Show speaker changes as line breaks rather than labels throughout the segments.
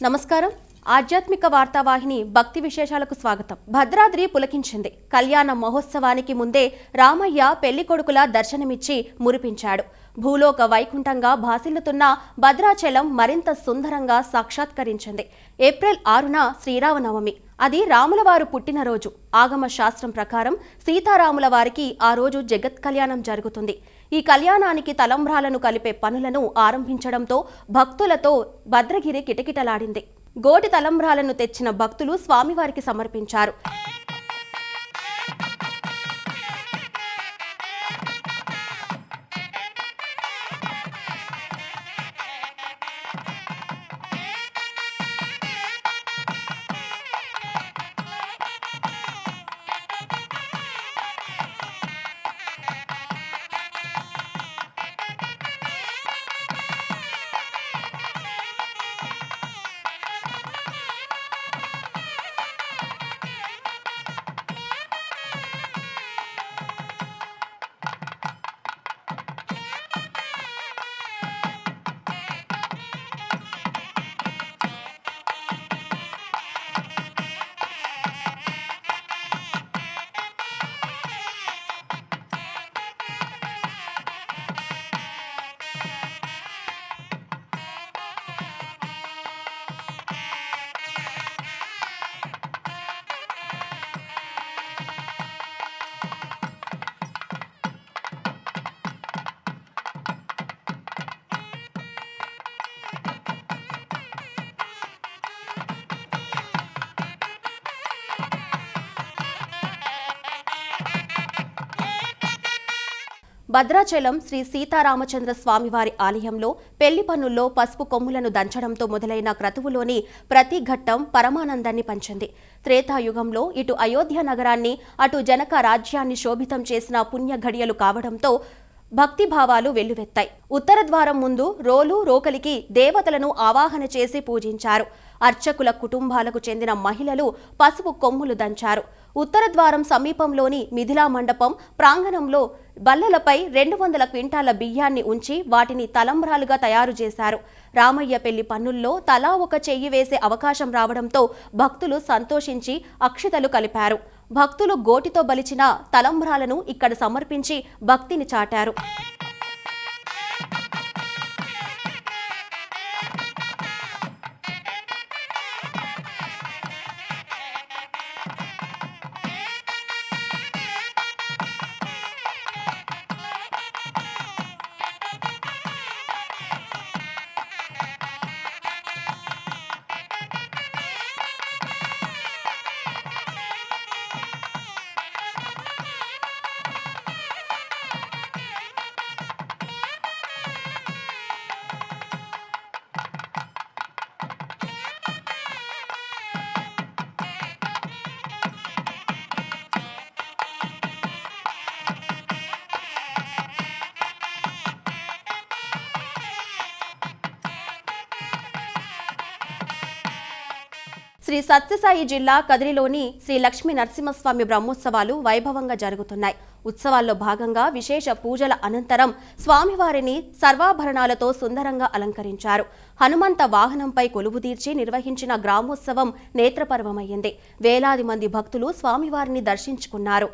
నమస్కారం. ఆధ్యాత్మిక వార్తావాహిని భక్తి విశేషాలకు స్వాగతం. భద్రాద్రి పులకించింది. కళ్యాణ మహోత్సవానికి ముందే రామయ్య పెళ్లికొడుకులా దర్శనమిచ్చి మురిపించాడు. భూలోక వైకుంఠంగా భాసిల్లుతున్న భద్రాచలం మరింత సుందరంగా సాక్షాత్కరించింది. ఏప్రిల్ 6న శ్రీరామనవమి. అది రాములవారు పుట్టినరోజు. ఆగమ శాస్త్రం ప్రకారం సీతారాముల వారికి ఆ రోజు జగత్ కళ్యాణం జరుగుతుంది. ఈ కళ్యాణానికి తలంబ్రాలను కలిపే పనులను ఆరంభించడంతో భక్తులతో భద్రగిరి కిటకిటలాడింది. గోటి తలంబ్రాలను తెచ్చిన భక్తులు స్వామివారికి సమర్పించారు. భద్రాచలం శ్రీ సీతారామచంద్ర స్వామివారి ఆలయంలో పెళ్లి పనుల్లో పసుపు కొమ్ములను దంచడంతో మొదలైన క్రతువులోని ప్రతి ఘట్టం పరమానందాన్ని పంచింది. త్రేతాయుగంలో ఇటు అయోధ్య నగరాన్ని అటు జనక రాజ్యాన్ని శోభితం చేసిన పుణ్య ఘడియలు కావడంతో భక్తిభావాలు వెల్లువెత్తాయి. ఉత్తర ద్వారం ముందు రోకలికి దేవతలను ఆవాహన చేసి పూజించారు. అర్చకుల కుటుంబాలకు చెందిన మహిళలు పసుపు కొమ్ములు దంచారు. ఉత్తర ద్వారం సమీపంలోని మిథిలా మండపం ప్రాంగణంలో బల్లలపై 200 క్వింటాల బియ్యాన్ని ఉంచి వాటిని తలంబ్రాలుగా తయారు చేశారు. రామయ్య పెళ్లి పన్నుల్లో తలా ఒక చెయ్యి వేసే అవకాశం రావడంతో భక్తులు సంతోషించి అక్షతలు కలిపారు. భక్తులు గోటితో బలిచిన తలంబ్రాలను ఇక్కడ సమర్పించి భక్తిని చాటారు. శ్రీ సత్యసాయి జిల్లా కదిరిలోని శ్రీ లక్ష్మీ నరసింహస్వామి బ్రహ్మోత్సవాలు వైభవంగా జరుగుతున్నాయి. ఉత్సవాల్లో భాగంగా విశేష పూజల అనంతరం స్వామివారిని సర్వాభరణాలతో సుందరంగా అలంకరించారు. హనుమంత వాహనంపై కొలువుదీర్చి నిర్వహించిన గ్రామోత్సవం నేత్రపర్వమయ్యింది. వేలాది మంది భక్తులు స్వామివారిని దర్శించుకున్నారు.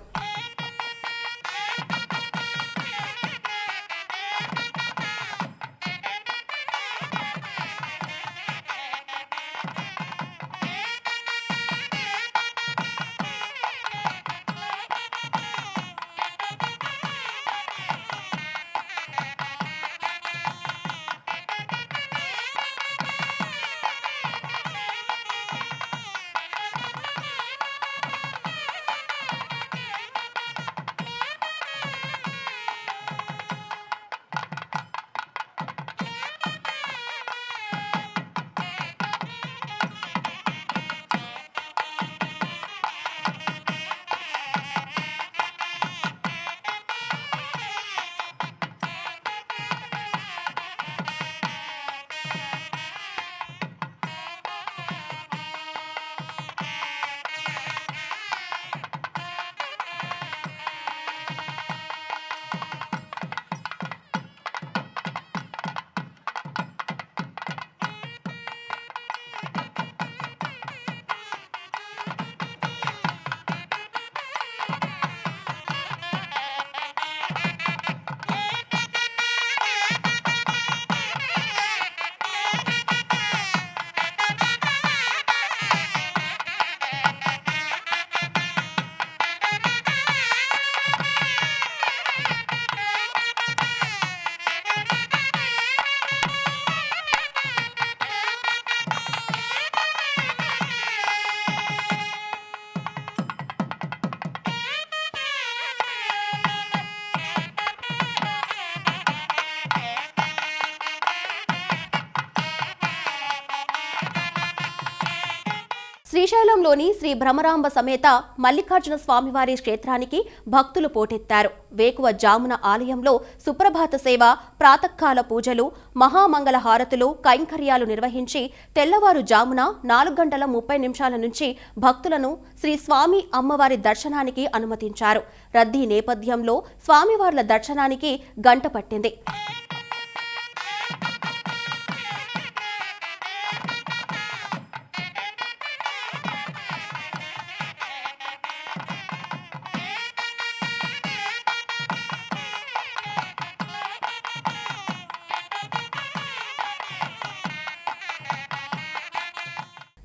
శ్రీశైలంలోని శ్రీ భ్రమరాంబ సమేత మల్లికార్జున స్వామివారి క్షేత్రానికి భక్తులు పోటెత్తారు. వేకువ జామున ఆలయంలో సుప్రభాత సేవ, ప్రాతకాల పూజలు, మహామంగళ హారతులు, కైంకర్యాలు నిర్వహించి తెల్లవారు జామున 4:30 నుంచి భక్తులను శ్రీ స్వామి అమ్మవారి దర్శనానికి అనుమతించారు. రద్దీ నేపథ్యంలో స్వామివార్ల దర్శనానికి గంట పట్టింది.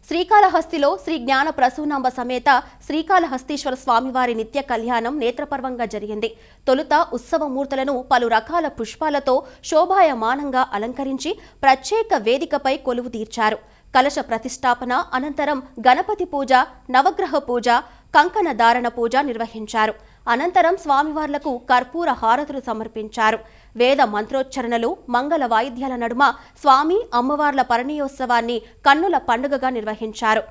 శ్రీకాళహస్తిలో శ్రీ జ్ఞాన ప్రసూనాంబ సమేత శ్రీకాళహస్తీశ్వర స్వామివారి నిత్య కళ్యాణం నేత్రపర్వంగా జరిగింది. తొలుత ఉత్సవమూర్తులను పలు రకాల పుష్పాలతో శోభాయమానంగా అలంకరించి ప్రత్యేక వేదికపై కొలువు తీర్చారు. కలశ ప్రతిష్టాపన అనంతరం గణపతి పూజ, నవగ్రహ పూజ, కంకణ ధారణ పూజ నిర్వహించారు. అనంతరం స్వామివార్లకు కర్పూర హారతులు సమర్పించారు. వేద మంత్రోచ్చరణలు, మంగళ వాయిద్యాల నడుమ స్వామి అమ్మవార్ల పరిణయోత్సవాన్ని కన్నుల పండుగగా నిర్వహించారు.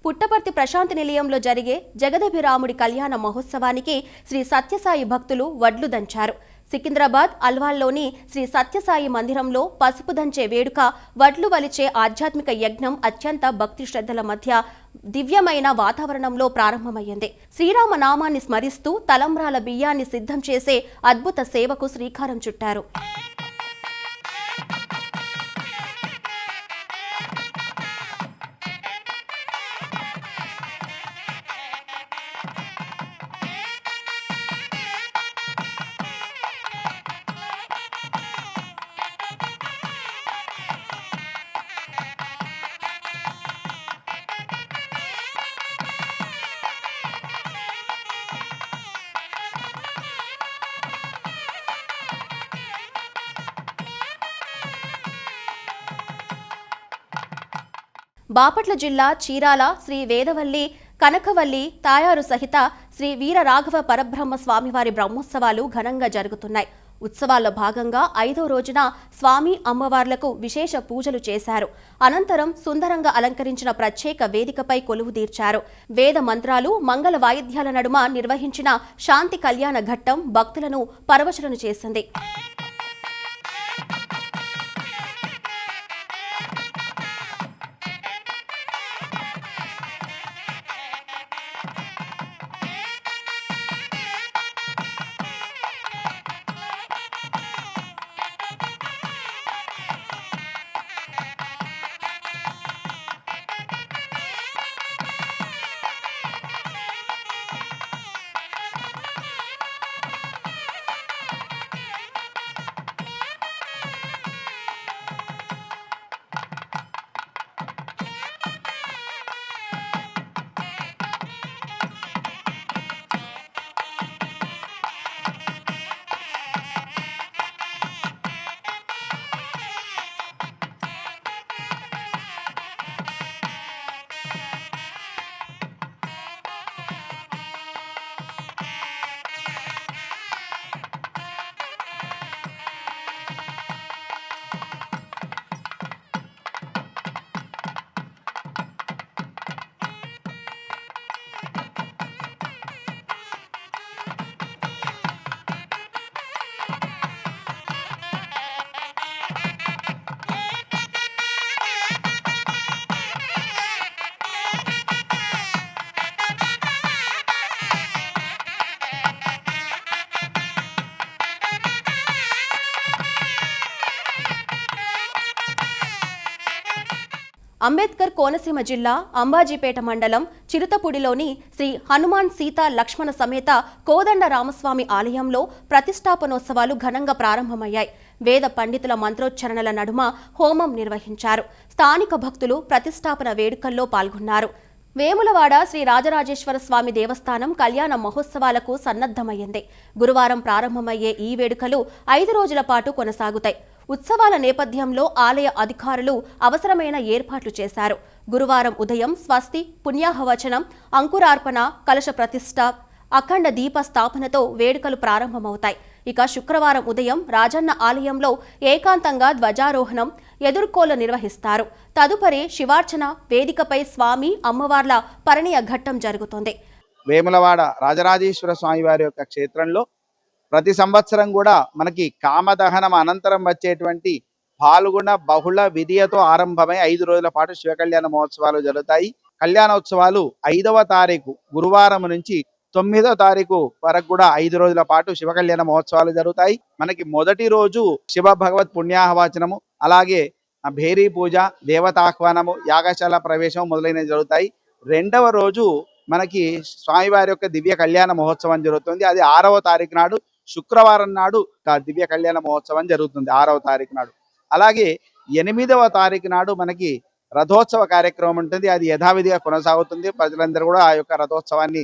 పుట్టపర్తి ప్రశాంతి నిలయంలో జరిగే జగదభిరాముడి కళ్యాణ మహోత్సవానికి శ్రీ సత్యసాయి భక్తులు వడ్లు దంచారు. సికింద్రాబాద్ అల్వాల్లోని శ్రీ సత్యసాయి మందిరంలో పసుపు దంచే వేడుక, వడ్లు వలిచే ఆధ్యాత్మిక యజ్ఞం అత్యంత భక్తి శ్రద్ధల మధ్య దివ్యమైన వాతావరణంలో ప్రారంభమయ్యింది. శ్రీరామ నామాన్ని స్మరిస్తూ తలంబ్రాల బియ్యాన్ని సిద్ధం చేసే అద్భుత సేవకు శ్రీకారం చుట్టారు. బాపట్ల జిల్లా చీరాల శ్రీ వేదవల్లి కనకవల్లి తాయారు సహిత శ్రీ వీరరాఘవ పరబ్రహ్మ స్వామివారి బ్రహ్మోత్సవాలు ఘనంగా జరుగుతున్నాయి. ఉత్సవాల్లో భాగంగా 5వ రోజున స్వామి అమ్మవార్లకు విశేష పూజలు చేశారు. అనంతరం సుందరంగా అలంకరించిన ప్రత్యేక వేదికపై కొలువు తీర్చారు. వేద మంత్రాలు, మంగళ వాయిద్యాల నడుమ నిర్వహించిన శాంతి కళ్యాణ ఘట్టం భక్తులను పరవశులను చేసింది. అంబేద్కర్ కోనసీమ జిల్లా అంబాజీపేట మండలం చిరుతపూడిలోని శ్రీ హనుమాన్ సీతా లక్ష్మణ సమేత కోదండ రామస్వామి ఆలయంలో ప్రతిష్టాపనోత్సవాలు ఘనంగా ప్రారంభమయ్యాయి. వేద పండితుల మంత్రోచ్చరణల నడుమ హోమం నిర్వహించారు. స్థానిక భక్తులు ప్రతిష్టాపన వేడుకల్లో పాల్గొన్నారు. వేములవాడ శ్రీ రాజరాజేశ్వర స్వామి దేవస్థానం కళ్యాణ మహోత్సవాలకు సన్నద్ధమయ్యింది. గురువారం ప్రారంభమయ్యే ఈ వేడుకలు 5 రోజుల పాటు కొనసాగుతాయి. ఉత్సవాల నేపథ్యంలో ఆలయ అధికారులు అవసరమైన ఏర్పాట్లు చేశారు. గురువారం ఉదయం స్వస్తి, పుణ్యాహవచనం, అంకురార్పణ, కలశ ప్రతిష్ఠ, అఖండ దీప స్థాపనతో వేడుకలు ప్రారంభమవుతాయి. ఇక శుక్రవారం ఉదయం రాజన్న ఆలయంలో ఏకాంతంగా ధ్వజారోహణం, ఎదుర్కోలు నిర్వహిస్తారు. తదుపరి శివార్చన, వేదికపై స్వామి అమ్మవార్ల పరిణయ ఘట్టం జరుగుతుంది.
వేములవాడ రాజరాజేశ్వర స్వామి వారి యొక్క క్షేత్రంలో ప్రతి సంవత్సరం కూడా మనకి కామదహనం అనంతరం వచ్చేటువంటి పాల్గొన బహుళ విధియతో ఆరంభమై 5 రోజుల పాటు శివ కళ్యాణ మహోత్సవాలు జరుగుతాయి. కళ్యాణోత్సవాలు 5వ తారీఖు గురువారం నుంచి 9వ తారీఖు వరకు కూడా 5 రోజుల పాటు శివ కళ్యాణ మహోత్సవాలు జరుగుతాయి. మనకి మొదటి రోజు శివ భగవత్ పుణ్యాహవాచనము, అలాగే భేరీ పూజ, దేవతాహ్వానము, యాగశాల ప్రవేశం మొదలైనవి జరుగుతాయి. రెండవ రోజు మనకి స్వామివారి యొక్క దివ్య కళ్యాణ మహోత్సవం జరుగుతుంది. అది 6వ తారీఖు నాడు శుక్రవారం నాడు దివ్య కళ్యాణ మహోత్సవం జరుగుతుంది 6వ తారీఖు నాడు. అలాగే 8వ తారీఖు నాడు మనకి రథోత్సవ కార్యక్రమం ఉంటుంది. అది యథావిధిగా కొనసాగుతుంది. ప్రజలందరూ కూడా ఆ యొక్క రథోత్సవాన్ని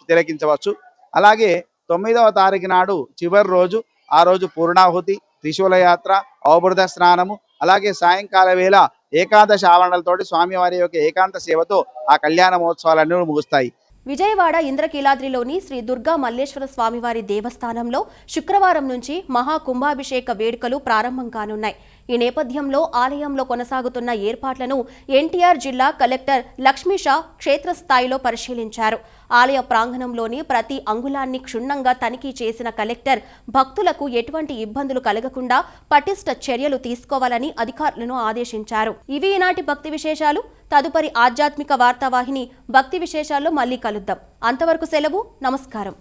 తిలకించవచ్చు. అలాగే 9వ తారీఖు నాడు చివరి రోజు, ఆ రోజు పూర్ణాహుతి, త్రిశూల యాత్ర, అవబృధ స్నానము, అలాగే సాయంకాల వేళ ఏకాదశ ఆవరణలతోటి స్వామివారి యొక్క ఏకాంత సేవతో ఆ కళ్యాణ మహోత్సవాలన్నీ ముగుస్తాయి.
విజయవాడ ఇంద్రకీలాద్రిలోని శ్రీ దుర్గా మల్లేశ్వర స్వామివారి దేవస్థానంలో శుక్రవారం నుంచి మహాకుంభాభిషేక వేడుకలు ప్రారంభం కానున్నాయి. ఈ నేపథ్యంలో ఆలయంలో కొనసాగుతున్న ఏర్పాట్లను ఎన్టీఆర్ జిల్లా కలెక్టర్ లక్ష్మీషా క్షేత్రస్థాయిలో పరిశీలించారు. ఆలయ ప్రాంగణంలోని ప్రతి అంగుళాన్ని క్షుణ్ణంగా తనిఖీ చేసిన కలెక్టర్ భక్తులకు ఎటువంటి ఇబ్బందులు కలగకుండా పటిష్ట చర్యలు తీసుకోవాలని అధికారులను ఆదేశించారు. ఇవి ఈనాటి భక్తి విశేషాలు. తదుపరి ఆధ్యాత్మిక వార్తావాహిని భక్తి విశేషాల్లో మళ్ళీ కలుద్దాం. అంతవరకు సెలవు. నమస్కారం.